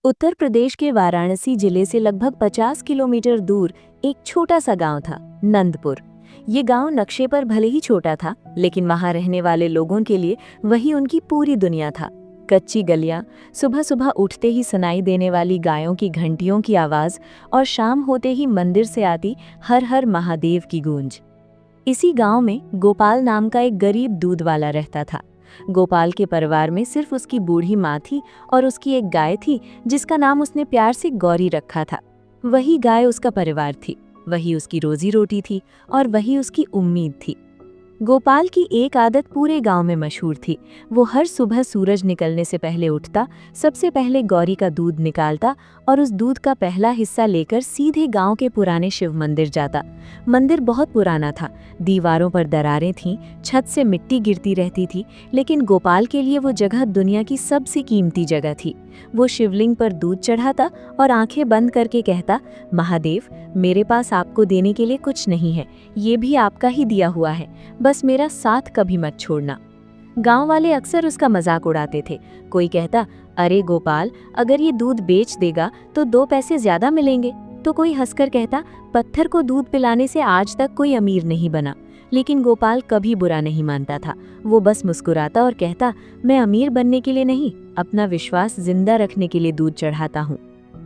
उत्तर प्रदेश के वाराणसी जिले से लगभग 50 किलोमीटर दूर एक छोटा सा गांव था, नंदपुर। ये गांव नक्शे पर भले ही छोटा था, लेकिन वहां रहने वाले लोगों के लिए वही उनकी पूरी दुनिया था। कच्ची गलियां, सुबह सुबह उठते ही सुनाई देने वाली गायों की घंटियों की आवाज और शाम होते ही मंदिर से आती हर हर महादेव की गूंज। इसी गांव में गोपाल नाम का एक गरीब दूध वाला रहता था। गोपाल के परिवार में सिर्फ उसकी बूढ़ी माँ थी और उसकी एक गाय थी जिसका नाम उसने प्यार से गौरी रखा था। वही गाय उसका परिवार थी, वही उसकी रोजी रोटी थी और वही उसकी उम्मीद थी। गोपाल की एक आदत पूरे गांव में मशहूर थी। वो हर सुबह सूरज निकलने से पहले उठता, सबसे पहले गौरी का दूध निकालता और उस दूध का पहला हिस्सा लेकर सीधे गांव के पुराने शिव मंदिर जाता। मंदिर बहुत पुराना था, दीवारों पर दरारें थीं, छत से मिट्टी गिरती रहती थी, लेकिन गोपाल के लिए वो जगह दुनिया की सबसे कीमती जगह थी। वो शिवलिंग पर दूध चढ़ाता और आंखें बंद करके कहता, महादेव, मेरे पास आपको देने के लिए कुछ नहीं है, ये भी आपका ही दिया हुआ है, बस मेरा साथ कभी मत छोड़ना। गांव वाले अक्सर उसका मजाक उड़ाते थे। कोई कहता, अरे गोपाल, अगर ये दूध बेच देगा तो 2 पैसे ज्यादा मिलेंगे। तो कोई हंसकर कहता, पत्थर को दूध पिलाने से आज तक कोई अमीर नहीं बना। लेकिन गोपाल कभी बुरा नहीं मानता था। वो बस मुस्कुराता और कहता, मैं अमीर बनने के लिए नहीं, अपना विश्वास जिंदा रखने के लिए दूध चढ़ाता हूँ।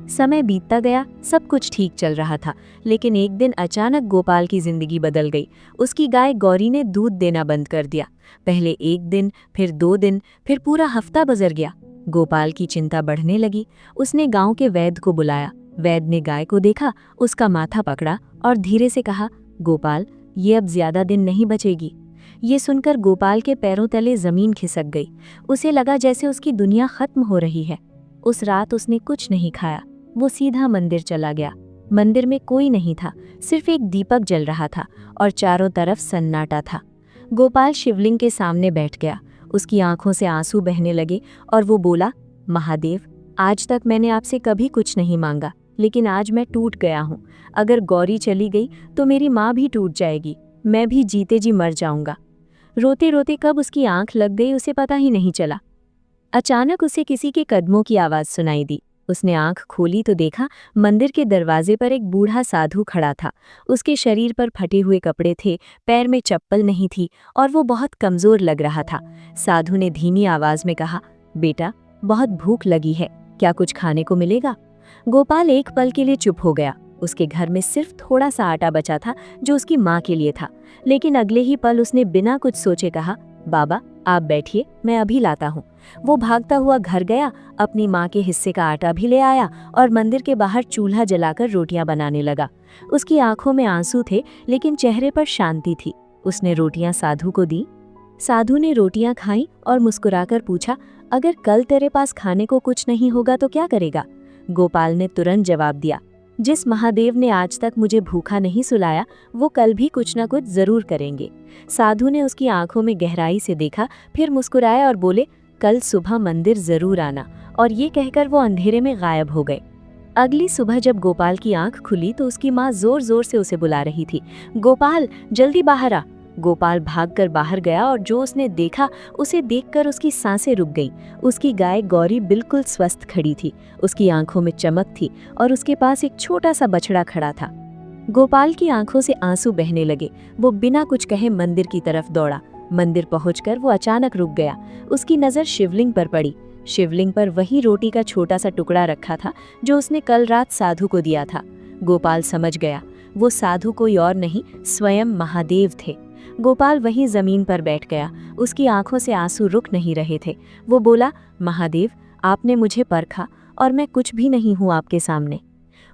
समय बीतता गया, सब कुछ ठीक चल रहा था, लेकिन एक दिन अचानक गोपाल की जिंदगी बदल गई। उसकी गाय गौरी ने दूध देना बंद कर दिया। पहले 1 दिन, फिर 2 दिन, फिर पूरा हफ्ता गुजर गया। गोपाल की चिंता बढ़ने लगी। उसने गांव के वैद्य को बुलाया। वैद्य ने गाय को देखा, उसका माथा पकड़ा और धीरे से कहा, गोपाल, ये अब ज्यादा दिन नहीं बचेगी। ये सुनकर गोपाल के पैरों तले जमीन खिसक गई। उसे लगा जैसे उसकी दुनिया खत्म हो रही है। उस रात उसने कुछ नहीं खाया। वो सीधा मंदिर चला गया। मंदिर में कोई नहीं था, सिर्फ एक दीपक जल रहा था और चारों तरफ सन्नाटा था। गोपाल शिवलिंग के सामने बैठ गया। उसकी आंखों से आंसू बहने लगे और वो बोला, महादेव, आज तक मैंने आपसे कभी कुछ नहीं मांगा, लेकिन आज मैं टूट गया हूँ। अगर गौरी चली गई तो मेरी माँ भी टूट जाएगी, मैं भी जीते जी मर जाऊंगा। रोते रोते कब उसकी आंख लग गई उसे पता ही नहीं चला। अचानक उसे किसी के कदमों की आवाज सुनाई दी। उसने आंख खोली तो देखा मंदिर के दरवाजे पर एक बूढ़ा साधु खड़ा था। उसके शरीर पर फटे हुए कपड़े थे, पैर में चप्पल नहीं थी और वो बहुत कमजोर लग रहा था। साधु ने धीमी आवाज में कहा, बेटा, बहुत भूख लगी है, क्या कुछ खाने को मिलेगा? गोपाल एक पल के लिए चुप हो गया। उसके घर में सिर्फ थोड़ा सा आटा बचा था जो उसकी माँ के लिए था, लेकिन अगले ही पल उसने बिना कुछ सोचे कहा, बाबा, आप बैठिए, मैं अभी लाता हूँ। वो भागता हुआ घर गया, अपनी माँ के हिस्से का आटा भी ले आया और मंदिर के बाहर चूल्हा जलाकर रोटियां बनाने लगा। उसकी आंखों में आंसू थे, लेकिन चेहरे पर शांति थी। उसने रोटियां साधु को दी। साधु ने रोटियां खाईं और मुस्कुराकर पूछा, अगर कल तेरे पास खाने को कुछ नहीं होगा तो क्या करेगा? गोपाल ने तुरंत जवाब दिया, जिस महादेव ने आज तक मुझे भूखा नहीं सुलाया, वो कल भी कुछ ना कुछ जरूर करेंगे। साधु ने उसकी आंखों में गहराई से देखा, फिर मुस्कुराया और बोले, कल सुबह मंदिर जरूर आना। और ये कहकर वो अंधेरे में गायब हो गए। अगली सुबह जब गोपाल की आंख खुली तो उसकी माँ जोर जोर से उसे बुला रही थी, गोपाल, जल्दी बाहर आ। गोपाल भागकर बाहर गया और जो उसने देखा उसे देखकर उसकी सांसें रुक गईं। उसकी गाय गौरी बिल्कुल स्वस्थ खड़ी थी, उसकी आंखों में चमक थी और उसके पास एक छोटा सा बछड़ा खड़ा था। गोपाल की आंखों से आंसू बहने लगे। वो बिना कुछ कहे मंदिर की तरफ दौड़ा। मंदिर पहुंचकर वो अचानक रुक गया। उसकी नजर शिवलिंग पर पड़ी। शिवलिंग पर वही रोटी का छोटा सा टुकड़ा रखा था जो उसने कल रात साधु को दिया था। गोपाल समझ गया, वो साधु कोई और नहीं, स्वयं महादेव थे। गोपाल वहीं जमीन पर बैठ गया। उसकी आंखों से आंसू रुक नहीं रहे थे। वो बोला, महादेव, आपने मुझे परखा और मैं कुछ भी नहीं हूँ आपके सामने।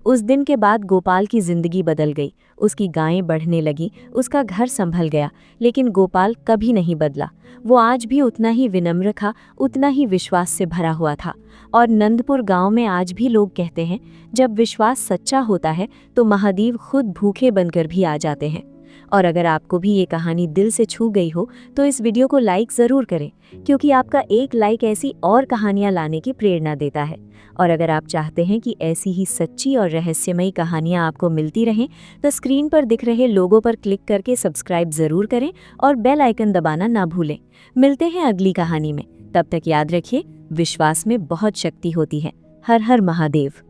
उस दिन के बाद गोपाल की जिंदगी बदल गई। उसकी गायें बढ़ने लगी, उसका घर संभल गया, लेकिन गोपाल कभी नहीं बदला। वो आज भी उतना ही विनम्र था, उतना ही विश्वास से भरा हुआ था। और नंदपुर गांव में आज भी लोग कहते हैं, जब विश्वास सच्चा होता है तो महादेव खुद भूखे बनकर भी आ जाते हैं। और अगर आपको भी ये कहानी दिल से छू गई हो तो इस वीडियो को लाइक ज़रूर करें, क्योंकि आपका एक लाइक ऐसी और कहानियाँ लाने की प्रेरणा देता है। और अगर आप चाहते हैं कि ऐसी ही सच्ची और रहस्यमयी कहानियाँ आपको मिलती रहें तो स्क्रीन पर दिख रहे लोगों पर क्लिक करके सब्सक्राइब ज़रूर करें और बेल आइकन दबाना ना भूलें। मिलते हैं अगली कहानी में, तब तक याद रखिए, विश्वास में बहुत शक्ति होती है। हर हर महादेव।